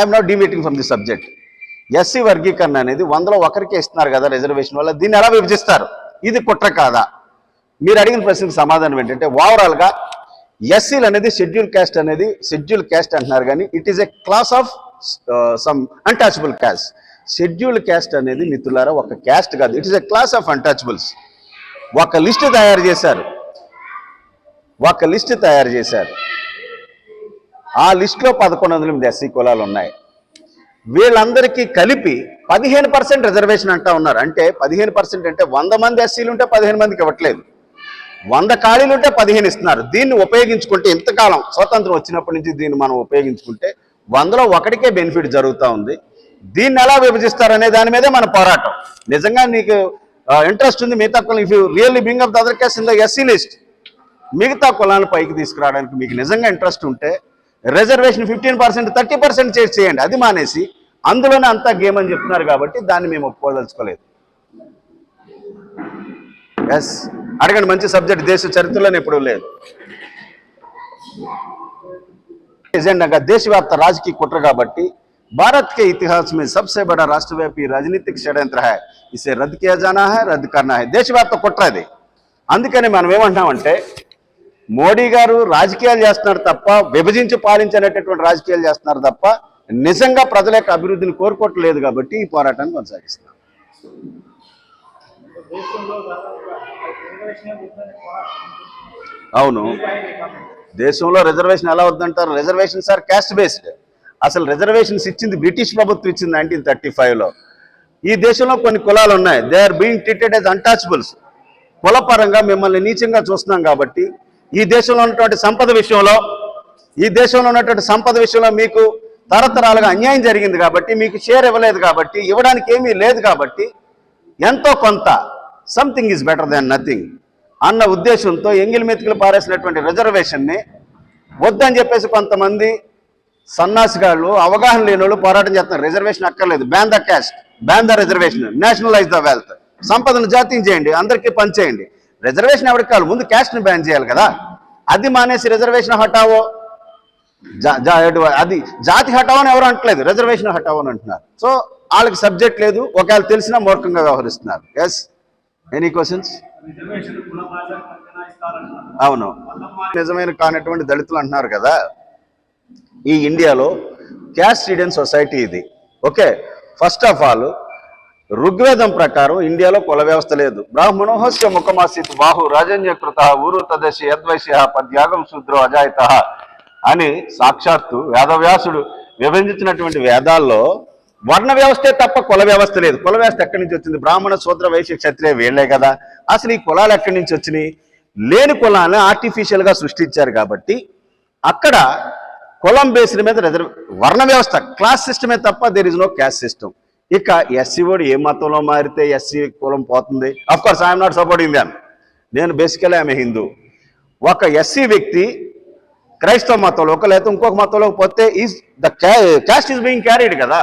I'm not deviating from the subject. SC వర్గీకరణ అనేది 100లో ఒకరికే ఇస్తున్నారు కదా రిజర్వేషన్ వల్ల, దీన్ని ఎలా విభజిస్తారు? ఇది కుట్ర కాదా? మీరు అడిగిన ప్రశ్నకు సమాధానం ఏంటంటే, ఓవరాల్గా ఎస్సీలు అనేది షెడ్యూల్ క్యాస్ట్ అనేది షెడ్యూల్ క్యాస్ట్ అంటున్నారు, కానీ it is a class of some untouchable caste. Schedule caste అనేది మిత్రులారా ఒక క్యాస్ట్ కాదు, it is a class of untouchables. ఒక లిస్ట్ తయారు చేశారు. ఆ లిస్టులో 1108 ఎస్సీ కులాలు ఉన్నాయి. వీళ్ళందరికీ కలిపి 15% రిజర్వేషన్ అంటా ఉన్నారు. అంటే 15% అంటే 100 మంది ఎస్సీలు ఉంటే 15 మందికి ఇవ్వట్లేదు, 100 ఖాళీలు ఉంటే 15 ఇస్తున్నారు. దీన్ని ఉపయోగించుకుంటే, ఇంతకాలం స్వతంత్రం వచ్చినప్పటి నుంచి దీన్ని మనం ఉపయోగించుకుంటే 100లో ఒకటికే బెనిఫిట్ జరుగుతూ ఉంది. దీన్ని ఎలా విభజిస్తారనే దాని మీదే మన పోరాటం. నిజంగా నీకు ఇంట్రెస్ట్ ఉంది మిగతా కులం, if you really bring up the other caste in the SC list, మిగతా కులాలను పైకి తీసుకురావడానికి మీకు నిజంగా ఇంట్రెస్ట్ ఉంటే రిజర్వేషన్ 15% 30% చేయండి. అది మానేసి అందులోనే అంతా గేమ్ అని చెప్తున్నారు కాబట్టి దాన్ని మేము ఒప్పుకోదలుచుకోలేదు. ఎస్, అడగండి. మంచి సబ్జెక్ట్, దేశ చరిత్రలోనే ఎప్పుడూ లేదు. एजेंडा देशव्याप्त राजकीय कुट्र काबट्टी भारत के इतिहास में सबसे बड़ा राष्ट्रव्यापी राजनीतिक षड्यंत्र है. इसे रद्द किया जाना है, रद्द करना है. देशव्याप्त कुट्र ఇది. అందుకని మనం ఏమంటామంటే, మోడీ గారు రాజకీయాలు చేస్తున్నారు తప్ప, విభజించి పాలించేటటువంటి రాజకీయాలు చేస్తున్నారు తప్ప నిజంగా ప్రజల యొక్క అభివృద్ధిని కోరుకోవట్లేదు. కాబట్టి ఈ పోరాటాన్ని కొనసాగిస్తున్నాం. అవును, దేశంలో రిజర్వేషన్ ఎలా వద్దంటారు? Reservations are caste based. అసలు రిజర్వేషన్స్ ఇచ్చింది బ్రిటిష్ ప్రభుత్వం ఇచ్చింది 1935లో. ఈ దేశంలో కొన్ని కులాలు ఉన్నాయి, they are being treated as untouchables. కులపరంగా మిమ్మల్ని నీచంగా చూస్తున్నాం కాబట్టి ఈ దేశంలో ఉన్నటువంటి సంపద విషయంలో మీకు తరతరాలుగా అన్యాయం జరిగింది కాబట్టి, మీకు షేర్ ఇవ్వలేదు కాబట్టి, ఇవ్వడానికి ఏమీ లేదు కాబట్టి, ఎంతో కొంత something is better than nothing అన్న ఉద్దేశంతో ఎంగిల్ మెతుకులు పారేసినటువంటి రిజర్వేషన్ని వద్దని చెప్పేసి కొంతమంది సన్నాసిగాళ్ళు, అవగాహన లేని వాళ్ళు పోరాటం చేస్తున్నారు. రిజర్వేషన్ అక్కర్లేదు, ban the cast, ban the reservation, nationalise the wealth, సంపదను జాతీయం చేయండి, అందరికీ పనిచేయండి. రిజర్వేషన్ ఎవరికి కావాలి? ముందు క్యాస్ట్ని బ్యాన్ చేయాలి కదా. అది మానేసి రిజర్వేషన్ హటావో, అది జాతి హటావో అని ఎవరు అంటలేదు, రిజర్వేషన్ హటావో అని అంటున్నారు. సో వాళ్ళకి సబ్జెక్ట్ లేదు, ఒకవేళ తెలిసినా మూర్ఖంగా వ్యవహరిస్తున్నారు. Yes, any questions? అవును, నిజమైన కానటువంటి దళితులు అంటున్నారు కదా. ఈ ఇండియాలో క్యాస్ట్ రిడెన్ సొసైటీ ఇది. ఓకే, ఫస్ట్ ఆఫ్ ఆల్ ఋగ్వేదం ప్రకారం ఇండియాలో కుల వ్యవస్థ లేదు. బ్రాహ్మణోహస్య ముఖమాసిత్ బాహు రాజన్యకృత ఊరు తదశి యద్వైశ్య పద్యాగం శూద్రో అజాయిత అని సాక్షాత్తు వేదవ్యాసుడు విభజించినటువంటి వేదాల్లో వర్ణ వ్యవస్థే తప్ప కుల వ్యవస్థ లేదు. కుల వ్యవస్థ ఎక్కడి నుంచి వచ్చింది? బ్రాహ్మణ శూద్ర వైశ్య క్షత్రియ వీళ్లే కదా. అసలు ఈ కులాలు ఎక్కడి నుంచి వచ్చినాయి? లేని కులాన్ని ఆర్టిఫిషియల్గా సృష్టించారు కాబట్టి అక్కడ కులం బేస్డ్ మీద వర్ణ వ్యవస్థ, క్లాస్ సిస్టమే తప్ప there is no caste system. ఇక ఎస్సీ వాడు ఏ మతంలో మారితే ఎస్సీ కులం పోతుంది. Of course I'm not supporting that. నేను బేసికలీ ఆమె హిందూ. ఒక ఎస్సీ వ్యక్తి క్రైస్తవ మతంలో లేకపోతే ఇంకొక మతంలోకి పోతే is the cast is being carried కదా.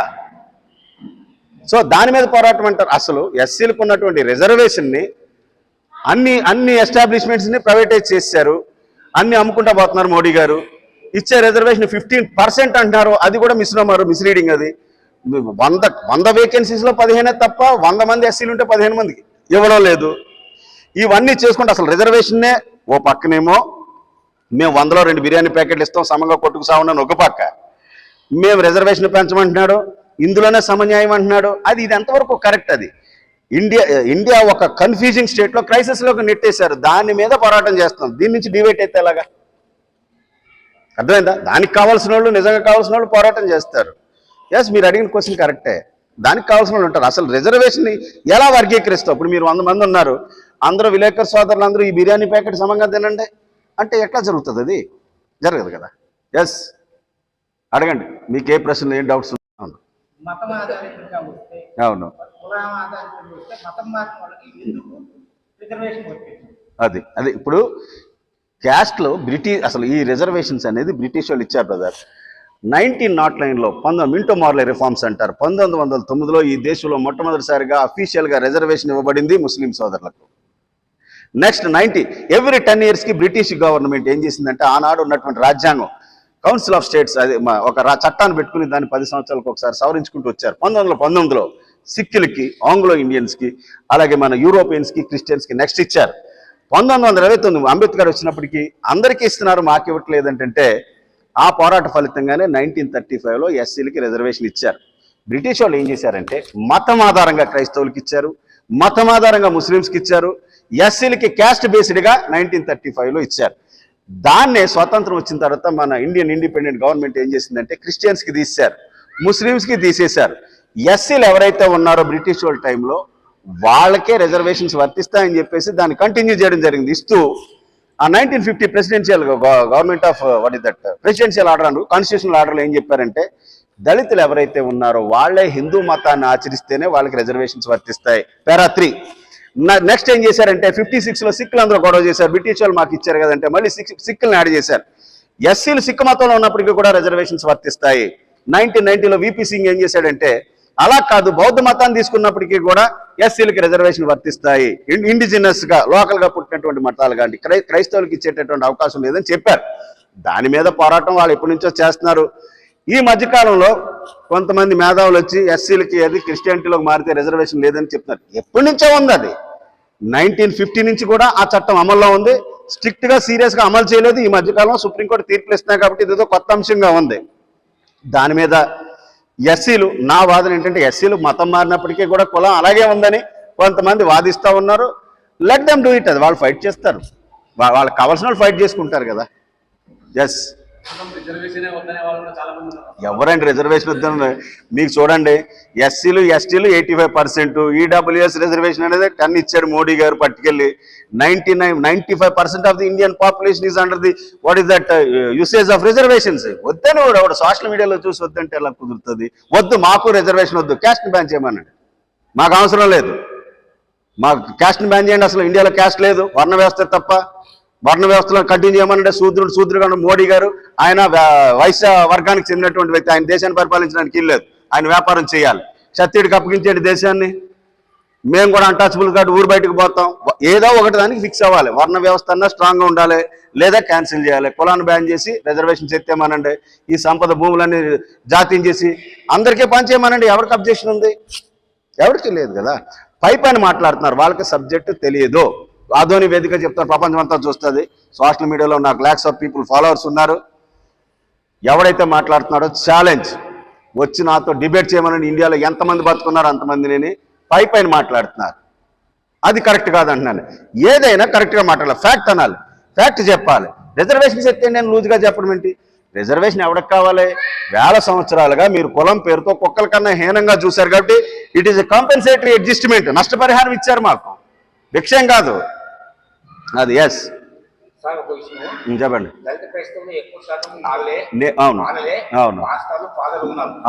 సో దాని మీద పోరాటం అంటారు. అసలు ఎస్సీలకు ఉన్నటువంటి రిజర్వేషన్ని అన్ని ఎస్టాబ్లిష్మెంట్స్ని ప్రైవేటైజ్ చేశారు, అన్ని అమ్ముకుంటా పోతున్నారు మోడీ గారు. ఇచ్చే రిజర్వేషన్ 15% అంటున్నారు, అది కూడా మిస్లీడింగ్. అది 100 వేకెన్సీస్లో 15 తప్ప 100 మంది ఎస్సీలు ఉంటే 15 మందికి ఇవ్వడం లేదు. ఇవన్నీ చేసుకుంటే అసలు రిజర్వేషన్నే ఓ పక్కనేమో మేము 100లో 2 బిర్యానీ ప్యాకెట్లు ఇస్తాం సమంగా కొట్టుకు సాగున్నాను ఒక పక్క, మేము రిజర్వేషన్ పెంచమంటున్నాడు, ఇందులోనే సమన్యాయం అంటున్నాడు. ఇది ఎంతవరకు కరెక్ట్? అది ఇండియా ఒక కన్ఫ్యూజింగ్ స్టేట్లో క్రైసిస్లోకి నెట్టేశారు. దాని మీద పోరాటం చేస్తున్నాం. దీని నుంచి డివైట్ అయితే ఎలాగా? అర్థమైందా? దానికి కావాల్సిన వాళ్ళు, నిజంగా కావాల్సిన వాళ్ళు పోరాటం చేస్తారు. ఎస్, మీరు అడిగిన క్వశ్చన్ కరెక్టే. దానికి కావాల్సిన వాళ్ళు ఉంటారు. అసలు రిజర్వేషన్ని ఎలా వర్గీకరిస్తావు? ఇప్పుడు మీరు 100 మంది ఉన్నారు, అందరూ విలేకరు సోదరులు అందరూ ఈ బిర్యానీ ప్యాకెట్ సమంగా తినండి అంటే ఎట్లా జరుగుతుంది? అది జరగదు కదా. ఎస్, అడగండి, మీకు ఏ ప్రశ్నలు, ఏం డౌట్స్? అవును, అది ఇప్పుడు క్యాస్ట్లో అసలు ఈ రిజర్వేషన్స్ అనేది బ్రిటిష్ వాళ్ళు ఇచ్చారు బ్రదర్. 1909లో మింటో మార్లే రిఫార్మ్స్ అంటారు. 1909లో ఈ దేశంలో మొట్టమొదటిసారిగా అఫీషియల్గా రిజర్వేషన్ ఇవ్వబడింది ముస్లిం సోదరులకు. నెక్స్ట్ ఎవ్రీ 10 yearsకి బ్రిటిష్ గవర్నమెంట్ ఏం చేసిందంటే, ఆనాడు ఉన్నటువంటి రాజ్యాంగం కౌన్సిల్ ఆఫ్ స్టేట్స్ అది ఒక చట్టాన్ని పెట్టుకుని దాన్ని 10 సంవత్సరాలకు ఒకసారి సవరించుకుంటూ వచ్చారు. 1919లో సిక్కులకి, ఆంగ్లో ఇండియన్స్కి, అలాగే మన యూరోపియన్స్కి, క్రిస్టియన్స్కి నెక్స్ట్ ఇచ్చారు. 1929 అంబేద్కర్ వచ్చినప్పటికీ అందరికీ ఇస్తున్నారు, మాకు ఇవ్వట్లేదంటే ఆ పోరాట ఫలితంగానే 1935లో ఎస్సీలకి రిజర్వేషన్ ఇచ్చారు. బ్రిటిష్ వాళ్ళు ఏం చేశారంటే మతం ఆధారంగా క్రైస్తవులకి ఇచ్చారు, మతం ఆధారంగా ముస్లిమ్స్కి ఇచ్చారు, ఎస్సీలకి క్యాస్ట్ బేస్డ్గా 1935లో ఇచ్చారు. దాన్నే స్వాతంత్రం వచ్చిన తర్వాత మన ఇండియన్ ఇండిపెండెంట్ గవర్నమెంట్ ఏం చేసిందంటే క్రిస్టియన్స్కి తీశారు, ముస్లిమ్స్కి తీసేశారు. ఎస్సీలు ఎవరైతే ఉన్నారో బ్రిటిష్ వాళ్ళ టైంలో వాళ్ళకే రిజర్వేషన్స్ వర్తిస్తాయని చెప్పేసి దాన్ని కంటిన్యూ చేయడం జరిగింది. ఇస్తూ ఆ 1950 presidential government of what is that presidential order constitutional ఆర్డర్లో ఏం చెప్పారంటే దళితులు ఎవరైతే ఉన్నారో వాళ్ళే హిందూ మతాన్ని ఆచరిస్తేనే వాళ్ళకి రిజర్వేషన్స్ వర్తిస్తాయి. పారా 3. నెక్స్ట్ ఏం చేశారంటే 56లో సిక్కులు అందరూ గొడవ చేశారు, బ్రిటిష్ వాళ్ళు మాకు ఇచ్చారు కదంటే మళ్ళీ సిక్కులను యాడ్ చేశారు. ఎస్సీలు సిక్కు మతంలో ఉన్నప్పటికీ కూడా రిజర్వేషన్స్ వర్తిస్తాయి. 1990లో విపి సింగ్ ఏం చేశాడంటే అలా కాదు, బౌద్ధ మతాన్ని తీసుకున్నప్పటికీ కూడా ఎస్సీలకి రిజర్వేషన్ వర్తిస్తాయి, ఇండిజినస్ గా లోకల్ గా పుట్టినటువంటి మతాలు కానీ క్రైస్తవులకు ఇచ్చేటటువంటి అవకాశం లేదని చెప్పారు. దాని మీద పోరాటం వాళ్ళు ఎప్పటి నుంచో చేస్తున్నారు. ఈ మధ్యకాలంలో కొంతమంది మేధావులు వచ్చి ఎస్సీలకి అది క్రిస్టియానిటీలోకి మారితే రిజర్వేషన్ లేదని చెప్తున్నారు. ఎప్పటి నుంచో ఉంది అది, 1950 నుంచి కూడా ఆ చట్టం అమల్లో ఉంది. స్ట్రిక్ట్ గా సీరియస్ గా అమలు చేయలేదు. ఈ మధ్యకాలంలో సుప్రీంకోర్టు తీర్పులు ఇస్తున్నాయి కాబట్టి ఇదేదో కొత్త అంశంగా ఉంది. దాని మీద ఎస్సీలు, నా వాదన ఏంటంటే ఎస్సీలు మతం మారినప్పటికీ కూడా కులం అలాగే ఉందని కొంతమంది వాదిస్తూ ఉన్నారు. Let them do it. అది వాళ్ళు ఫైట్ చేస్తారు, వాళ్ళకి కావాల్సిన వాళ్ళు ఫైట్ చేసుకుంటారు కదా. ఎస్, ఎవరండి రిజర్వేషన్ వద్దని? మీకు చూడండి, ఎస్సీలు ఎస్టీలు 85%, ఈడబ్ల్యూఎస్ రిజర్వేషన్ అనేది 10 ఇచ్చాడు మోడీ గారు పట్టుకెళ్ళి. 95% of the Indian population is under the what is that usage of reservations. వద్దని వాడు సోషల్ మీడియాలో చూసి వద్దంటే ఎలా కుదురుతుంది? వద్దు, మాకు రిజర్వేషన్ వద్దు, క్యాస్ట్ని బ్యాన్ చేయమనండి, మాకు అవసరం లేదు, మాకు క్యాస్ట్ని బ్యాన్ చేయండి. అసలు ఇండియాలో క్యాస్ట్ లేదు, వర్ణ వ్యవస్థ తప్ప. వర్ణ వ్యవస్థలో కంటిన్యూ చేయమనంటే శూద్రుడు మోడీ గారు, ఆయన వైశ్య వర్గానికి చెందినటువంటి వ్యక్తి, ఆయన దేశాన్ని పరిపాలించడానికి ఇల్లేదు, ఆయన వ్యాపారం చేయాలి. క్షత్రియుడికి అప్పగించండి దేశాన్ని, మేము కూడా అన్టచబుల్ కాదు, ఊరు బయటకు పోతాం. ఏదో ఒకటి దానికి ఫిక్స్ అవ్వాలి. వర్ణ వ్యవస్థ అన్నా స్ట్రాంగ్గా ఉండాలి, లేదా క్యాన్సిల్ చేయాలి. కులాన్ని బ్యాన్ చేసి రిజర్వేషన్స్ ఎత్తేమనండి, ఈ సంపద భూములన్నీ జాతీయం చేసి అందరికీ పనిచేయమనండి. ఎవరికి అబ్జెక్షన్ ఉంది? ఎవరికి లేదు కదా. పైన మాట్లాడుతున్నారు, వాళ్ళకి సబ్జెక్టు తెలియదు. ఆధోని వేదిక చెప్తారు, ప్రపంచం అంతా చూస్తుంది. సోషల్ మీడియాలో నాకు లాక్స్ ఆఫ్ పీపుల్ ఫాలోవర్స్ ఉన్నారు. ఎవడైతే మాట్లాడుతున్నాడో ఛాలెంజ్ వచ్చి నాతో డిబేట్ చేయమని. ఇండియాలో ఎంతమంది బతుకున్నారో అంతమందిని పైన మాట్లాడుతున్నారు. అది కరెక్ట్ కాదంటున్నాను. ఏదైనా కరెక్ట్గా మాట్లాడాలి, ఫ్యాక్ట్ అనాలి, ఫ్యాక్ట్ చెప్పాలి. రిజర్వేషన్స్ ఎత్తే నేను లూజ్గా చెప్పడం ఏంటి? రిజర్వేషన్ ఎవరికి కావాలి? వేల సంవత్సరాలుగా మీరు కులం పేరుతో కుక్కల కన్నా హీనంగా చూశారు కాబట్టి it is a compensatory adjustment. నష్టపరిహారం ఇచ్చారు మాకు, విషయం కాదు అది. ఎస్ చెప్పండి. అవును అవును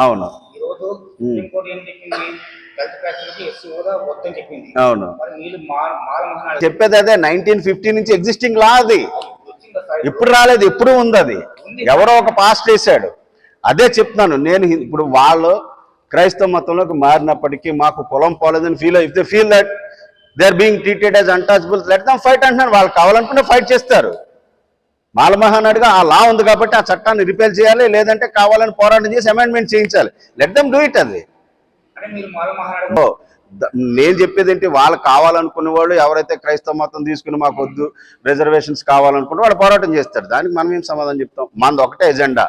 అవును అవును చెప్పేది అదే. 1950 నుంచి ఎగ్జిస్టింగ్ లా అది, ఇప్పుడు రాలేదు, ఎప్పుడు ఉంది అది. ఎవరో ఒక పాస్ చేశాడు. అదే చెప్తున్నాను నేను. ఇప్పుడు వాళ్ళు క్రైస్తవ మతంలోకి మారినప్పటికీ మాకు కులం పోలేదని feel that they are being treated as untouchable, let them fight అంటున్నాను. వాళ్ళు కావాలనుకుంటే ఫైట్ చేస్తారు. మాల మహానాడుగా ఆ లా ఉంది కాబట్టి ఆ చట్టాన్ని రిపేర్ చేయాలి, లేదంటే కావాలని పోరాటం చేసి అమెండ్మెంట్ చేయించాలి. Let them do it. అది నేను చెప్పేది ఏంటి, వాళ్ళు కావాలనుకునే వాళ్ళు ఎవరైతే క్రైస్తవ మతం తీసుకుని మాకు వద్దు రిజర్వేషన్స్ కావాలనుకుంటే వాళ్ళు పోరాటం చేస్తారు. దానికి మనం ఏం సమాధానం చెప్తాం? మనది ఒకటే ఎజెండా,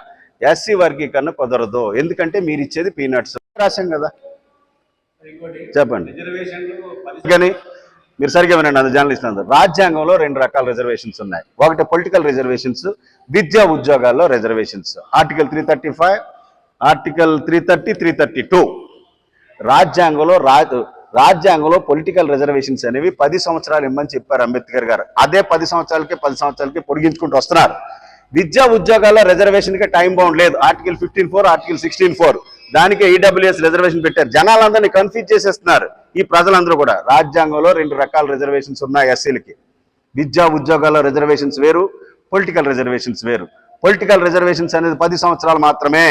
ఎస్సీ వర్గీకరణ కుదరదు. ఎందుకంటే మీరు ఇచ్చేది పీనట్స్ రాశాం కదా. చెప్పండి. కానీ మీరు సరిగ్గా వినండి, అది జర్నలిస్ట్ అందరూ. రాజ్యాంగంలో 2 రకాల రిజర్వేషన్స్ ఉన్నాయి. ఒకటి పొలిటికల్ రిజర్వేషన్స్, విద్యా ఉద్యోగాల్లో రిజర్వేషన్స్. Article 335, article 330, 332. రాజ్యాంగంలో పొలిటికల్ రిజర్వేషన్స్ అనేవి 10 సంవత్సరాలు ఇమ్మని చెప్పారు అంబేద్కర్ గారు. అదే 10 సంవత్సరాలకి పొడిగించుకుంటూ వస్తున్నారు. విద్యా ఉద్యోగాల్లో రిజర్వేషన్కి టైం బౌండ్ లేదు. Article 15(4), article 16(4). దానికే ఈడబ్ల్యూఎస్ రిజర్వేషన్ పెట్టారు. జనాలందరినీ కన్ఫ్యూజ్ చేసేస్తున్నారు ఈ ప్రజలందరూ కూడా. రాజ్యాంగంలో 2 రకాల రిజర్వేషన్స్ ఉన్నాయి ఎస్సీలకి. విద్యా ఉద్యోగాల్లో రిజర్వేషన్స్ వేరు, పొలిటికల్ రిజర్వేషన్స్ వేరు. పొలిటికల్ రిజర్వేషన్స్ అనేది 10 సంవత్సరాలు మాత్రమే.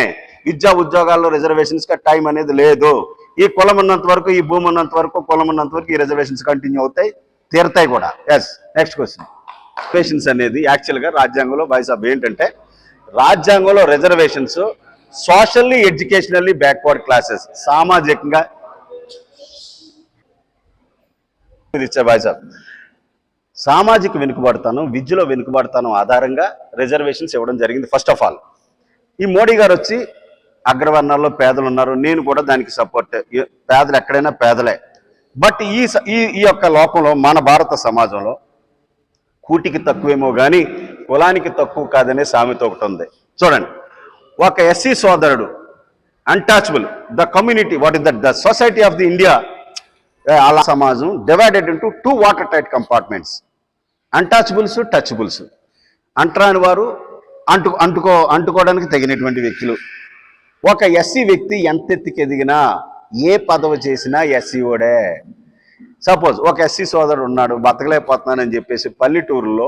విద్యా ఉద్యోగాల్లో రిజర్వేషన్స్కి టైం అనేది లేదు. ఈ కులం ఉన్నంత వరకు, ఈ భూమి ఉన్నంత వరకు, కులం ఉన్నంత వరకు ఈ రిజర్వేషన్స్ కంటిన్యూ అవుతాయి, తీరుతాయి కూడా. Yes, next question. రిజర్వేషన్స్ అనేది యాక్చువల్గా రాజ్యాంగంలో ఏంటంటే రాజ్యాంగంలో reservations socially educationally backward classes సామాజికంగా సామాజిక వెనుకబడతాను విద్యలో వెనుకబడతాను ఆధారంగా రిజర్వేషన్స్ ఇవ్వడం జరిగింది. ఫస్ట్ ఆఫ్ ఆల్ ఈ మోడీ గారు వచ్చి అగ్రవర్ణాల్లో పేదలు ఉన్నారు, నేను కూడా దానికి సపోర్ట్. పేదలు ఎక్కడైనా పేదలే. బట్ ఈ యొక్క లోకంలో మన భారత సమాజంలో కూటికి తక్కువేమో కానీ కులానికి తక్కువ కాదనే సామెత ఒకటి ఉంది. చూడండి, ఒక ఎస్సీ సోదరుడు untouchable, the community, what is the society of the India, అలా సమాజం divided into 2 water tight compartments, untouchables, touchables. అంటరాని వారు, అంటుకోవడానికి తగినటువంటి వ్యక్తులు. ఒక ఎస్సీ వ్యక్తి ఎంత ఎత్తుకి ఎదిగినా ఏ పదవి చేసినా ఎస్సీ ఓడే. సపోజ్ ఒక ఎస్సీ సోదరుడు ఉన్నాడు, బతకలేకపోతున్నానని చెప్పేసి పల్లెటూరులో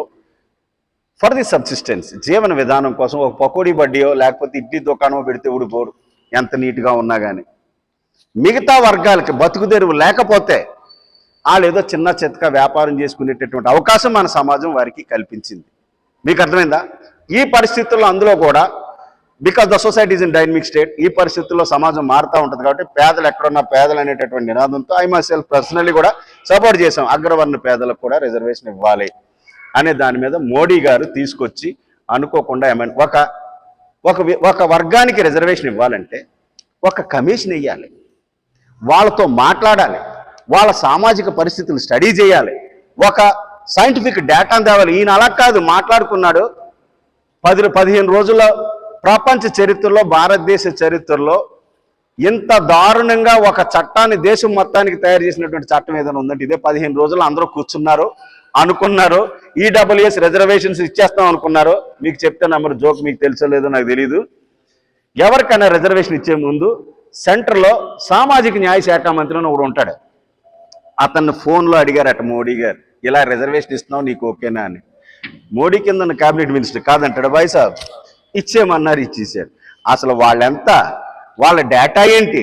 ఫర్ ది సబ్సిస్టెన్స్ జీవన విధానం కోసం ఒక పకోడీ బడ్డీయో లేకపోతే ఇడ్లీ దుకాణమో పెడితే ఊడిపోరు ఎంత నీట్గా ఉన్నా కానీ. మిగతా వర్గాలకి బతుకుదెరువు లేకపోతే వాళ్ళు ఏదో చిన్న చితక వ్యాపారం చేసుకునేటటువంటి అవకాశం మన సమాజం వారికి కల్పించింది. మీకు అర్థమైందా? ఈ పరిస్థితుల్లో అందులో కూడా because the society is in dynamic state, ఈ పరిస్థితుల్లో సమాజం మారుతూ ఉంటుంది కాబట్టి పేదలు ఎక్కడున్నా పేదలు అనేటటువంటి నినాదంతో ఐ మై సెల్ఫ్ పర్సనల్లీ కూడా సపోర్ట్ చేశాం. అగ్రవర్ణ పేదలకు కూడా రిజర్వేషన్ ఇవ్వాలి అనే దాని మీద మోడీ గారు తీసుకొచ్చి అనుకోకుండా ఒక వర్గానికి రిజర్వేషన్ ఇవ్వాలంటే ఒక కమిషన్ వేయాలి, వాళ్ళతో మాట్లాడాలి, వాళ్ళ సామాజిక పరిస్థితులు స్టడీ చేయాలి, ఒక సైంటిఫిక్ డేటాను తేవాలి. ఈయన అలా కాదు, మాట్లాడుకున్నాడు 10-15 రోజుల్లో ప్రపంచ చరిత్రలో భారతదేశ చరిత్రలో ఇంత దారుణంగా ఒక చట్టాన్ని దేశం మొత్తానికి తయారు చేసినటువంటి చట్టం ఏదైనా ఉందంటే ఇదే. 15 రోజుల్లో అందరూ కూర్చున్నారు, అనుకున్నారు ఈడబ్ల్యూఎస్ రిజర్వేషన్స్ ఇచ్చేస్తాం అనుకున్నారు. మీకు చెప్తే నమ్మరు, జోక్ మీకు తెలుసో లేదో నాకు తెలియదు. ఎవరికైనా రిజర్వేషన్ ఇచ్చే ముందు సెంటర్లో సామాజిక న్యాయ శాఖ మంత్రి అని ఒకడు ఉంటాడు. అతన్ని ఫోన్లో అడిగారట మోడీ గారు, ఇలా రిజర్వేషన్ ఇస్తున్నావు నీకు ఓకేనా అని. మోడీ కింద క్యాబినెట్ మినిస్టర్ కాదంటాడు, బాయ్ సాబ్ ఇచ్చేయమన్నారు, ఇచ్చేసారు. అసలు వాళ్ళెంత, వాళ్ళ డేటా ఏంటి,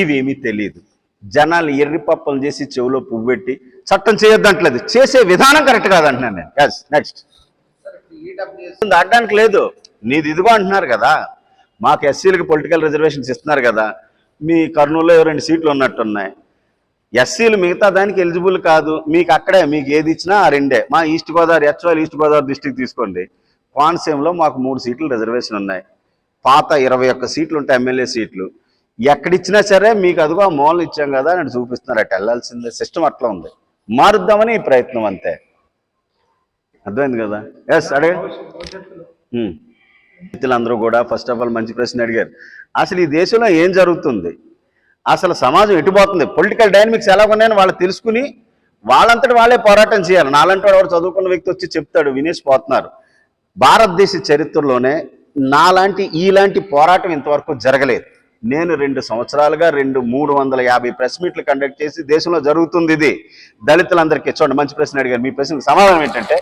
ఇవేమీ తెలియదు. జనాలు ఎర్రిపప్పలు చేసి చెవిలో పువ్వు పెట్టి చట్టం చేయొద్దంటలేదు, చేసే విధానం కరెక్ట్ కాదంటున్నాను నేను. Yes, next. దాటడానికి లేదు, నీది ఇదిగో అంటున్నారు కదా, మాకు ఎస్సీలకు పొలిటికల్ రిజర్వేషన్స్ ఇస్తున్నారు కదా, మీ కర్నూలులో 2 సీట్లు ఉన్నట్టున్నాయి. ఎస్సీలు మిగతా దానికి ఎలిజిబుల్ కాదు, మీకు అక్కడే మీకు ఏది ఇచ్చినా ఆ 2. మా east Godavari east Godavari district తీసుకోండి, కోనసీమలో మాకు 3 సీట్లు రిజర్వేషన్ ఉన్నాయి. పాత 21 సీట్లు ఉంటాయి ఎమ్మెల్యే సీట్లు. ఎక్కడిచ్చినా సరే మీకు అదిగో ఆ మూలలు ఇచ్చాం కదా అని చూపిస్తున్నారు. అటు వెళ్ళాల్సిందే, సిస్టమ్ అట్లా ఉంది. మారుద్దామని ఈ ప్రయత్నం అంతే. అర్థమైంది కదా? ఎస్, అడగ. అందరూ కూడా ఫస్ట్ ఆఫ్ ఆల్ మంచి ప్రశ్న అడిగారు. అసలు ఈ దేశంలో ఏం జరుగుతుంది, అసలు సమాజం ఎటుపోతుంది, పొలిటికల్ డైనమిక్స్ ఎలా ఉన్నాయని వాళ్ళు తెలుసుకుని వాళ్ళంతటి వాళ్ళే పోరాటం చేయాలి. నాలంటి వాడు చదువుకున్న వ్యక్తి వచ్చి చెప్తాడు, వినేసిపోతున్నారు. భారతదేశ చరిత్రలోనే ఇలాంటి పోరాటం ఇంతవరకు జరగలేదు. నేను 2 సంవత్సరాలుగా 350 ప్రెస్ మీట్లు కండక్ట్ చేసి దేశంలో జరుగుతుంది ఇది. దళితులందరికీ చూడండి, మంచి ప్రశ్న అడిగారు. మీ ప్రశ్నకు సమాధానం ఏంటంటే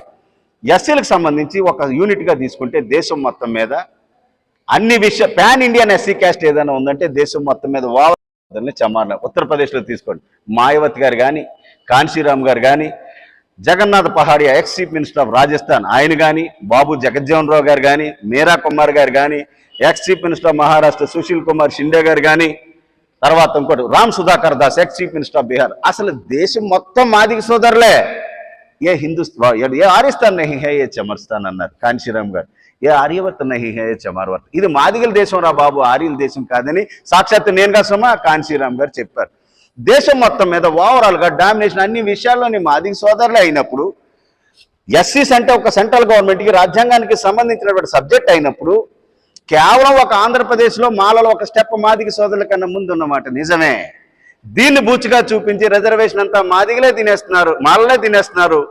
ఎస్సీలకు సంబంధించి ఒక యూనిట్గా తీసుకుంటే దేశం మొత్తం మీద అన్ని పాన్ ఇండియన్ ఎస్సీ క్యాస్ట్ ఏదైనా ఉందంటే దేశం మొత్తం మీద చమార్ల. ఉత్తరప్రదేశ్లో తీసుకోండి, మాయావతి గారు కానీ, కాన్షీరామ్ గారు కానీ, Jagannath Pahadia ex chief minister of Rajasthan ఆయన కానీ, బాబు జగజ్జీవన్ రావు గారు కానీ, మీరా కుమార్ గారు కానీ, X chief minister of Maharashtra Sushil Kumar Shinde గారు కానీ, తర్వాత ఇంకోటి Ram Sudhakar Das X chief minister of Bihar. అసలు దేశం మొత్తం మాదిగ సోదరులే. ఏ హిందుస్థాన్ ఏ ఆర్యస్థాన్ నహీ హై ఏ చమర్స్థాన్ అన్నారు కాన్షీరామ్ గారు. ఏ ఆర్యవర్త నహీ హై ఏ చమార్వర్త. ఇది మాదిగల దేశం రా బాబు, ఆర్యుల దేశం కాదని సాక్షాత్ నేనుగా కాన్షీరామ్ గారు చెప్పారు. దేశం మొత్తం మీద ఓవరాల్గా డామినేషన్ అన్ని విషయాల్లోని మాదిగ సోదరులే అయినప్పుడు, ఎస్సీస్ అంటే ఒక సెంట్రల్ గవర్నమెంట్కి రాజ్యాంగానికి సంబంధించినటువంటి సబ్జెక్ట్ అయినప్పుడు కేవలం ఒక ఆంధ్రప్రదేశ్లో మాలలో ఒక స్టెప్ మాదిగ సోదరుల కన్నా ముందు ఉన్నమాట నిజమే. దీన్ని బూచిగా చూపించి రిజర్వేషన్ అంతా మాదిగలే తినేస్తున్నారు, మాలలే తినేస్తున్నారు.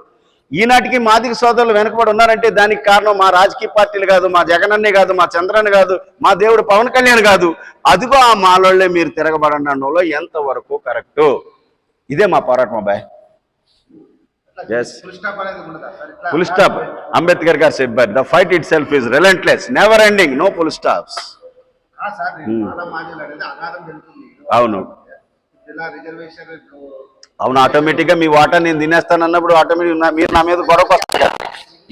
ఈనాటికి మాదిగ సోదరులు వెనకబడి ఉన్నారంటే దానికి కారణం మా రాజకీయ పార్టీలు కాదు, మా జగనన్నే కాదు, మా చంద్రన్న కాదు, మా దేవుడు పవన్ కళ్యాణ్ కాదు. అదిగో ఆ మాలోళ్లే మీరు తిరగబడండి అనడంలో ఎంతవరకు కరెక్టు. ఇదే మా పోరాటం అబ్బాయి. Full stop. అంబేద్కర్ గారు చెప్పారు, the fight itself is relentless, never ending, no full stops. అవును అవును, ఆటోమేటిక్గా మీ వాటా నేను తినేస్తాను అన్నప్పుడు ఆటోమేటిక్ మీరు నా మీద గొడవకు వస్తారు.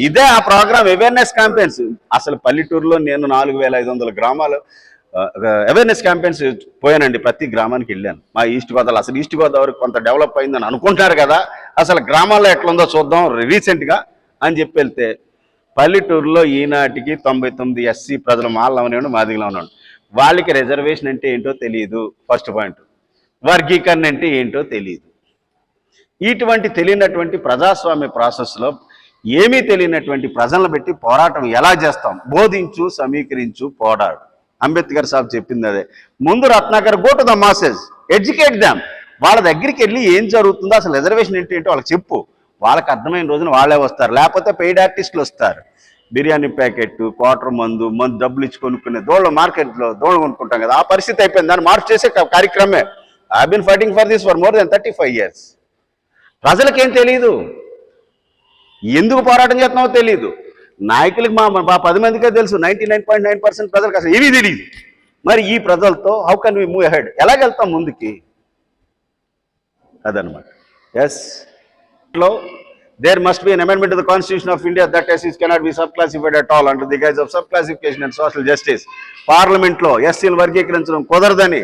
ఇదే ఆ ప్రోగ్రామ్ అవేర్నెస్ క్యాంపెయిన్స్. అసలు పల్లెటూరులో నేను 4500 గ్రామాలు అవేర్నెస్ క్యాంపెయిన్స్ పోయానండి. ప్రతి గ్రామానికి వెళ్ళాను. మా ఈస్ట్ గోదావరి, అసలు ఈస్ట్ గోదావరి కొంత డెవలప్ అయిందని అనుకుంటున్నారు కదా, అసలు గ్రామాల్లో ఎట్లుందో చూద్దాం రీసెంట్గా అని చెప్పి వెళ్తే పల్లెటూరులో ఈనాటికి 99 ఎస్సీ ప్రజలు మాల్లో ఉన్నాడు, మాదిగలో ఉన్నాడు. వాళ్ళకి రిజర్వేషన్ అంటే ఏంటో తెలియదు. First point. వర్గీకరణ అంటే ఏంటో తెలియదు. ఇటువంటి తెలియనటువంటి ప్రజాస్వామ్య ప్రాసెస్లో ఏమీ తెలియనటువంటి ప్రజలను పెట్టి పోరాటం ఎలా చేస్తాం? బోధించు, సమీకరించు, పోరాడు. అంబేద్కర్ సాబ్ చెప్పింది అదే. ముందు Ratnakar go to the masses, educate them. వాళ్ళ దగ్గరికి వెళ్ళి ఏం జరుగుతుందో, అసలు రిజర్వేషన్ ఏంటో వాళ్ళకి చెప్పు. వాళ్ళకి అర్థమైన రోజున వాళ్ళే వస్తారు, లేకపోతే పెయిడ్ ఆర్టిస్టులు వస్తారు. బిర్యానీ ప్యాకెట్, క్వార్టర్ మందు డబ్బులు ఇచ్చి కొనుక్కునే దోళ్ళు, మార్కెట్లో దోళ్ళు కొనుక్కుంటాం కదా, ఆ పరిస్థితి అయిపోయింది. దాన్ని మార్పు చేసే కార్యక్రమే. I been fighting for this for more than 35 years. ప్రజలకేం తెలియదు, ఎందుకు పోరాటం చేస్తున్నామో తెలియదు. నాయకులకు మా 10 మందికే తెలుసు, 99.9% ప్రజలకు అసలు ఏమీ తెలియదు. మరి ఈ ప్రజలతో how can we move ahead? ఎలాగెళ్తాం ముందుకి? అదనమాట. ఎస్, లో there must be an amendment to the Constitution of India that SCs cannot be subclassified at all under the guise of subclassification and social justice. Parliament లో ఎస్సీలు వర్గీకరించడం కుదరదని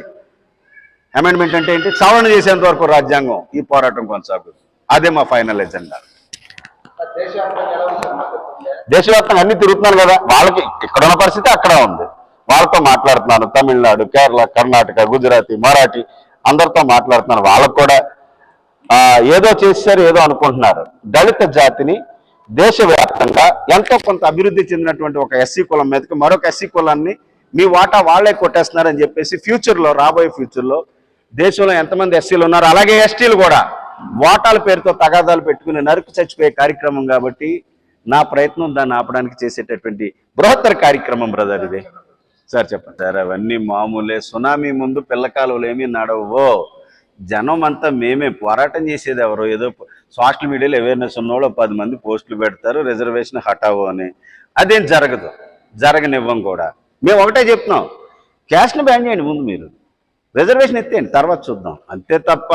amendment అంటే ఏంటి? సవరణ చేసేంత వరకు రాజ్యాంగం ఈ పోరాటం కొనసాగుతుంది. అదే మా ఫైనల్ ఎజెండా. దేశవ్యాప్తంగా అన్ని తిరుగుతున్నాను కదా, వాళ్ళకి ఇక్కడున్న పరిస్థితి అక్కడ ఉంది. వాళ్ళతో మాట్లాడుతున్నాను. తమిళనాడు, కేరళ, కర్ణాటక, గుజరాతీ, మరాఠీ అందరితో మాట్లాడుతున్నాను. వాళ్ళకు కూడా ఏదో చేశారు, ఏదో అనుకుంటున్నారు. దళిత జాతిని దేశవ్యాప్తంగా ఎంతో కొంత అభివృద్ధి చెందినటువంటి ఒక ఎస్సీ కులం మీదకి మరొక ఎస్సీ కులాన్ని మీ వాటా వాళ్లే కొట్టేస్తున్నారని చెప్పేసి ఫ్యూచర్లో, రాబోయే ఫ్యూచర్లో దేశంలో ఎంతమంది ఎస్సీలు ఉన్నారు, అలాగే ఎస్టీలు కూడా వాటాల పేరుతో తగాదాలు పెట్టుకుని నరుకు చచ్చిపోయే కార్యక్రమం. కాబట్టి నా ప్రయత్నం దాన్ని ఆపడానికి చేసేటటువంటి బృహత్తర కార్యక్రమం బ్రదర్ ఇది. సార్ చెప్పండి సార్. అవన్నీ మామూలే. సునామీ ముందు పిల్లకాలువలు ఏమీ నడవో. జనం అంతా మేమే పోరాటం చేసేది ఎవరు? ఏదో సోషల్ మీడియాలో అవేర్నెస్ ఉన్నవాళ్ళు 10 మంది పోస్టులు పెడతారు, రిజర్వేషన్ హటావో అని. అదేం జరగదు, జరగనివ్వం కూడా. మేము ఒకటే చెప్తున్నాం, క్యాస్ట్ని బ్యాన్ చేయండి ముందు, మీరు రిజర్వేషన్ ఎత్తేయండి, తర్వాత చూద్దాం. అంతే తప్ప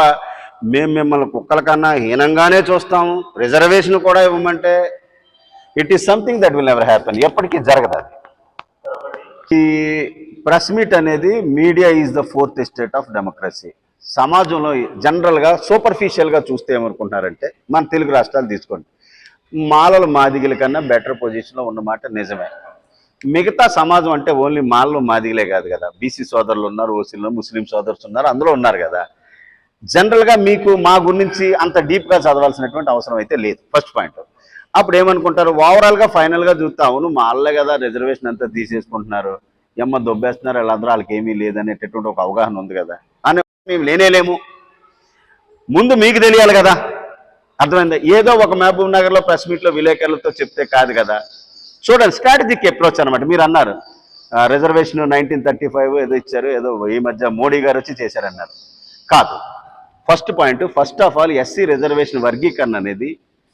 మేము మిమ్మల్ని కుక్కల కన్నా హీనంగానే చూస్తాము. రిజర్వేషన్ కూడా ఇవ్వమంటే it is something that will never happen. ఎప్పటికీ జరగదు అది. ఈ ప్రెస్ మీట్ అనేది media is the 4th estate of democracy. సమాజంలో జనరల్గా సూపర్ఫిషియల్గా చూస్తే ఏమనుకుంటున్నారంటే, మన తెలుగు రాష్ట్రాలు తీసుకోండి, మాలలు మాదిగల కన్నా బెటర్ పొజిషన్లో ఉన్నమాట నిజమే. మిగతా సమాజం అంటే ఓన్లీ మాలలు మాదిగలే కాదు కదా, బీసీ సోదరులు ఉన్నారు, ఓసీలు, ముస్లిం సోదరులు ఉన్నారు, అందులో ఉన్నారు కదా. జనరల్గా మీకు మా గురించి అంత డీప్గా చదవాల్సినటువంటి అవసరం అయితే లేదు. First point. అప్పుడు ఏమనుకుంటారు, ఓవరాల్గా ఫైనల్గా చూస్తే అవును మాలలే కదా రిజర్వేషన్ అంతా తీసేసుకుంటున్నారు, దొబ్బేస్తున్నారు, వాళ్ళందరూ వాళ్ళకి ఏమీ లేదనేటటువంటి ఒక అవగాహన ఉంది కదా అని మేము లేనేలేము. ముందు మీకు తెలియాలి కదా, అర్థమైందా? ఏదో ఒక మహబూబ్ నగర్లో ప్రెస్ మీట్లో విలేకరులతో చెప్తే కాదు కదా. చూడండి, స్ట్రాటజిక్ అప్రోచ్ అనమాట. మీరు అన్నారు రిజర్వేషన్ 1935 ఏదో ఇచ్చారు, ఏదో ఈ మధ్య మోడీ గారు వచ్చి చేశారన్నారు. కాదు. First point, first of all SC reservation వర్గీకరణ అనేది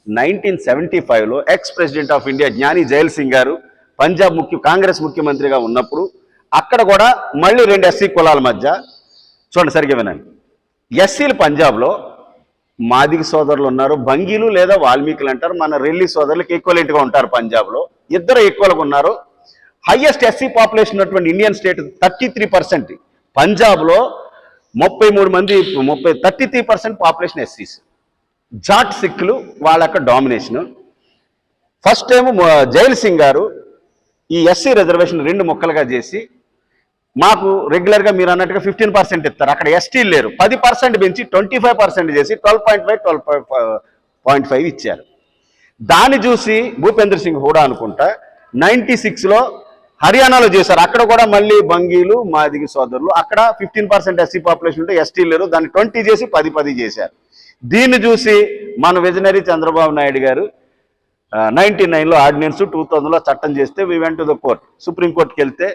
1975లో ఎక్స్ ప్రెసిడెంట్ ఆఫ్ ఇండియా జ్ఞాని జైల్ సింగ్ గారు పంజాబ్ కాంగ్రెస్ ముఖ్యమంత్రిగా ఉన్నప్పుడు అక్కడ కూడా మళ్ళీ 2 ఎస్సీ కులాల మధ్య, చూడండి సరిగ్గా వినండి, ఎస్సీలు పంజాబ్లో మాదిగ సోదరులు ఉన్నారు, బంగీలు లేదా వాల్మీకులు అంటారు, మన రెల్లి సోదరులకు ఈక్వలెంట్గా ఉంటారు. పంజాబ్లో ఇద్దరు ఈక్వల్గా ఉన్నారు. హైయెస్ట్ ఎస్సీ పాపులేషన్ ఉన్నటువంటి ఇండియన్ స్టేట్ 33%. పంజాబ్లో 33% పాపులేషన్ ఎస్సీస్. జాట్ సిక్కులు వాళ్ళ యొక్క domination. First time jail Singh గారు ఈ ఎస్సీ రిజర్వేషన్ 2 ముక్కలుగా చేసి మాకు రెగ్యులర్గా మీరు అన్నట్టుగా 15% ఇస్తారు, అక్కడ ఎస్టీలు లేరు, 10% పెంచి 25% చేసి 12.5, 12.5 ఇచ్చారు. దాన్ని చూసి భూపేంద్ర సింగ్ హూడా అనుకుంటా 96లో హర్యానాలో చేశారు. అక్కడ కూడా మళ్ళీ బంగీలు మాదిగ సోదరులు, అక్కడ 15% ఎస్సీ పాపులేషన్ ఉంటే ఎస్టీలు లేరు, దాన్ని 20 చేసి 10 చేశారు. దీన్ని చూసి మన విజనరీ చంద్రబాబు నాయుడు గారు 99లో ఆర్డినెన్స్, 2000లో చట్టం చేస్తే we went to the court. సుప్రీంకోర్టుకి వెళ్తే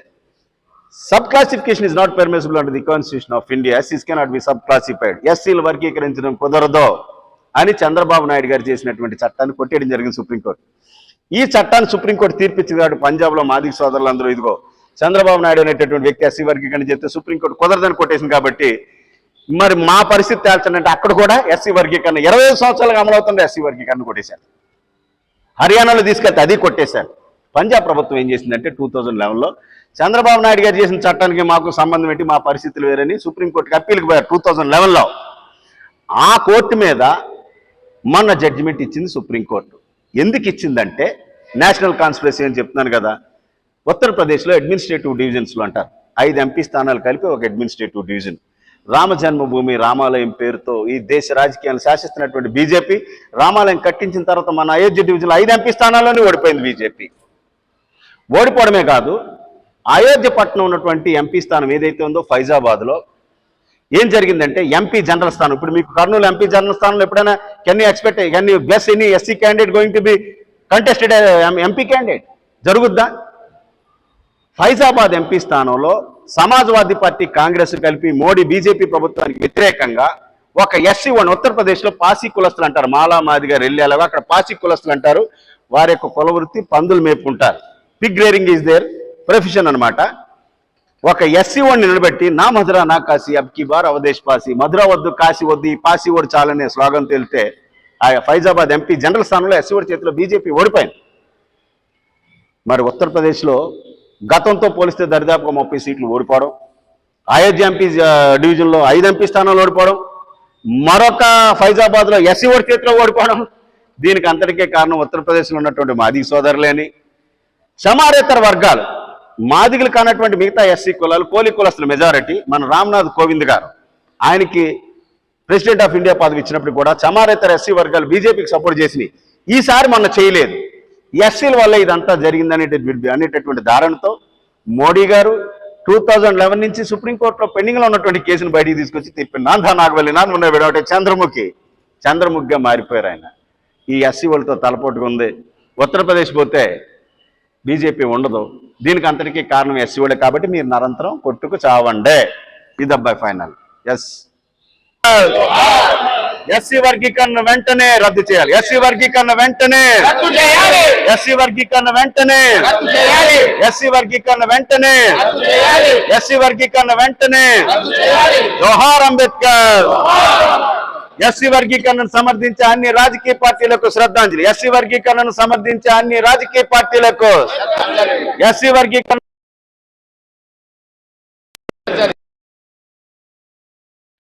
sub classification is not permissible under the constitution of India, ఎస్సీస్ కెనాట్ బి సబ్ క్లాసిఫైడ్, ఎస్సీలు వర్గీకరించడం కుదరదో అని చంద్రబాబు నాయుడు గారు చేసినటువంటి చట్టాన్ని కొట్టేయడం జరిగింది సుప్రీంకోర్టు. ఈ చట్టాన్ని సుప్రీంకోర్టు తీర్పిచ్చింది కాబట్టి పంజాబ్లో మాదిగ సోదరులందరూ ఇదిగో చంద్రబాబు నాయుడు అనేటటువంటి వ్యక్తి ఎస్సీ వర్గీకరణ చేస్తే సుప్రీంకోర్టు కుదరదని కొట్టేసింది. కాబట్టి మరి మా పరిస్థితి తేల్చండి అంటే అక్కడ కూడా ఎస్సీ వర్గీకరణ 25 సంవత్సరాలుగా అమలవుతుంది, ఎస్సీ వర్గీకరణ కొట్టేశారు. హర్యానాలో తీసుకెళ్తే అది కొట్టేశారు. పంజాబ్ ప్రభుత్వం ఏం చేసిందంటే 2011లో చంద్రబాబు నాయుడు గారు చేసిన చట్టానికి మాకు సంబంధం ఏంటి, మా పరిస్థితులు వేరని సుప్రీంకోర్టుకి అప్పీల్కి పోయారు 2011లో. ఆ కోర్టు మీద మొన్న జడ్జిమెంట్ ఇచ్చింది సుప్రీంకోర్టు. ఎందుకు ఇచ్చిందంటే నేషనల్ కాన్స్పిరసీ అని చెప్తున్నాను కదా. ఉత్తరప్రదేశ్లో అడ్మినిస్ట్రేటివ్ డివిజన్స్లో అంటారు, 5 ఎంపీ స్థానాలు కలిపి ఒక అడ్మినిస్ట్రేటివ్ డివిజన్. రామ జన్మభూమి రామాలయం పేరుతో ఈ దేశ రాజకీయాలు శాసిస్తున్నటువంటి బీజేపీ రామాలయం కట్టించిన తర్వాత మన అయోధ్య డివిజన్లో 5 ఎంపీ స్థానాల్లోనే ఓడిపోయింది బీజేపీ. ఓడిపోవడమే కాదు, అయోధ్య పట్టణం ఉన్నటువంటి ఎంపీ స్థానం ఏదైతే ఉందో ఫైజాబాద్లో ఏం జరిగిందంటే ఎంపీ జనరల్ స్థానం, ఇప్పుడు మీకు కర్నూలు ఎంపీ జనరల్ స్థానంలో ఎప్పుడైనా can you guess any SC candidate going to be contested MP candidate జరుగుద్దా? ఫైజాబాద్ ఎంపీ స్థానంలో సమాజ్వాదీ పార్టీ కాంగ్రెస్ కలిపి మోడీ బీజేపీ ప్రభుత్వానికి వ్యతిరేకంగా ఒక ఎస్సీ వన్, ఉత్తరప్రదేశ్లో పాసి కులస్తులు అంటారు, మాలా మాదిగా రెల్లేలాగా అక్కడ పాసి కులస్తులు అంటారు. వారి యొక్క కుల వృత్తి పందులు మేపుకుంటారు. Pig rearing is their profession అనమాట. ఒక ఎస్సీ వన్ నిలబెట్టి నా మధురా నా కాశీ అబ్కి బార్ అవదేశ్ పాసి, మధురా వద్దు కాశీ వద్దు ఈ పాసి ఓడి చాలనే స్లోగన్ తేలితే ఆ ఫైజాబాద్ ఎంపీ జనరల్ స్థానంలో ఎస్సీ ఓడి చేతిలో బీజేపీ ఓడిపోయింది. మరి ఉత్తరప్రదేశ్లో గతంతో పోలిస్తే దరిదాపుగా 30 సీట్లు ఓడిపోవడం, అయోధ్య ఎంపీ డివిజన్లో 5 ఎంపీ స్థానాలు ఓడిపోవడం, మరొక ఫైజాబాద్లో ఎస్సీ ఓడి చేతిలో ఓడిపోవడం, దీనికి అంతటికే కారణం ఉత్తరప్రదేశ్లో ఉన్నటువంటి మాదిగ సోదరులేని సమారేతర వర్గాలు. మాదిగలు కానటువంటి మిగతా ఎస్సీ కులాలు కోలి కులస్తుల మెజారిటీ. మన రామ్నాథ్ కోవింద్ గారు ఆయనకి ప్రెసిడెంట్ ఆఫ్ ఇండియా పదవి ఇచ్చినప్పుడు కూడా చమారేతర ఎస్సీ వర్గాలు బీజేపీకి సపోర్ట్ చేసినాయి. ఈసారి మొన్న చేయలేదు. ఎస్సీల వల్ల ఇదంతా జరిగిందనేటటువంటి ధారణతో మోడీ గారు 2011 నుంచి సుప్రీంకోర్టులో పెండింగ్లో ఉన్నటువంటి కేసును బయటికి తీసుకొచ్చి తిప్పి నాందా నాగవల్లి నాన్న విడవటే చంద్రముఖిగా మారిపోయారు ఆయన. ఈ ఎస్సీ వాళ్ళతో తలపోటుగా ఉంది. ఉత్తరప్రదేశ్ పోతే బీజేపీ ఉండదు. దీనికి అంతటికీ కారణం ఎస్సీ వాళ్ళే. కాబట్టి మీరు నిరంతరం కొట్టుకు చావండే. ఇది అబ్బాయి ఫైనల్. ఎస్సీ వర్గీకరణ వెంటనే రద్దు చేయాలి. ఎస్సీ వర్గీకరణ వెంటనే ఎస్సీ వర్గీకరణ వెంటనే ఎస్సీ వర్గీకరణ వెంటనే ఎస్సీ వర్గీకరణ వెంటనే. జోహార్ అంబేద్కర్. ఎస్సీ వర్గీకరణను సమర్థించే అన్ని రాజకీయ పార్టీలకు శ్రద్ధాంజలి. ఎస్సీ వర్గీకరణను సమర్థించే అన్ని రాజకీయ పార్టీలకు ఎస్సీ వర్గీకరణ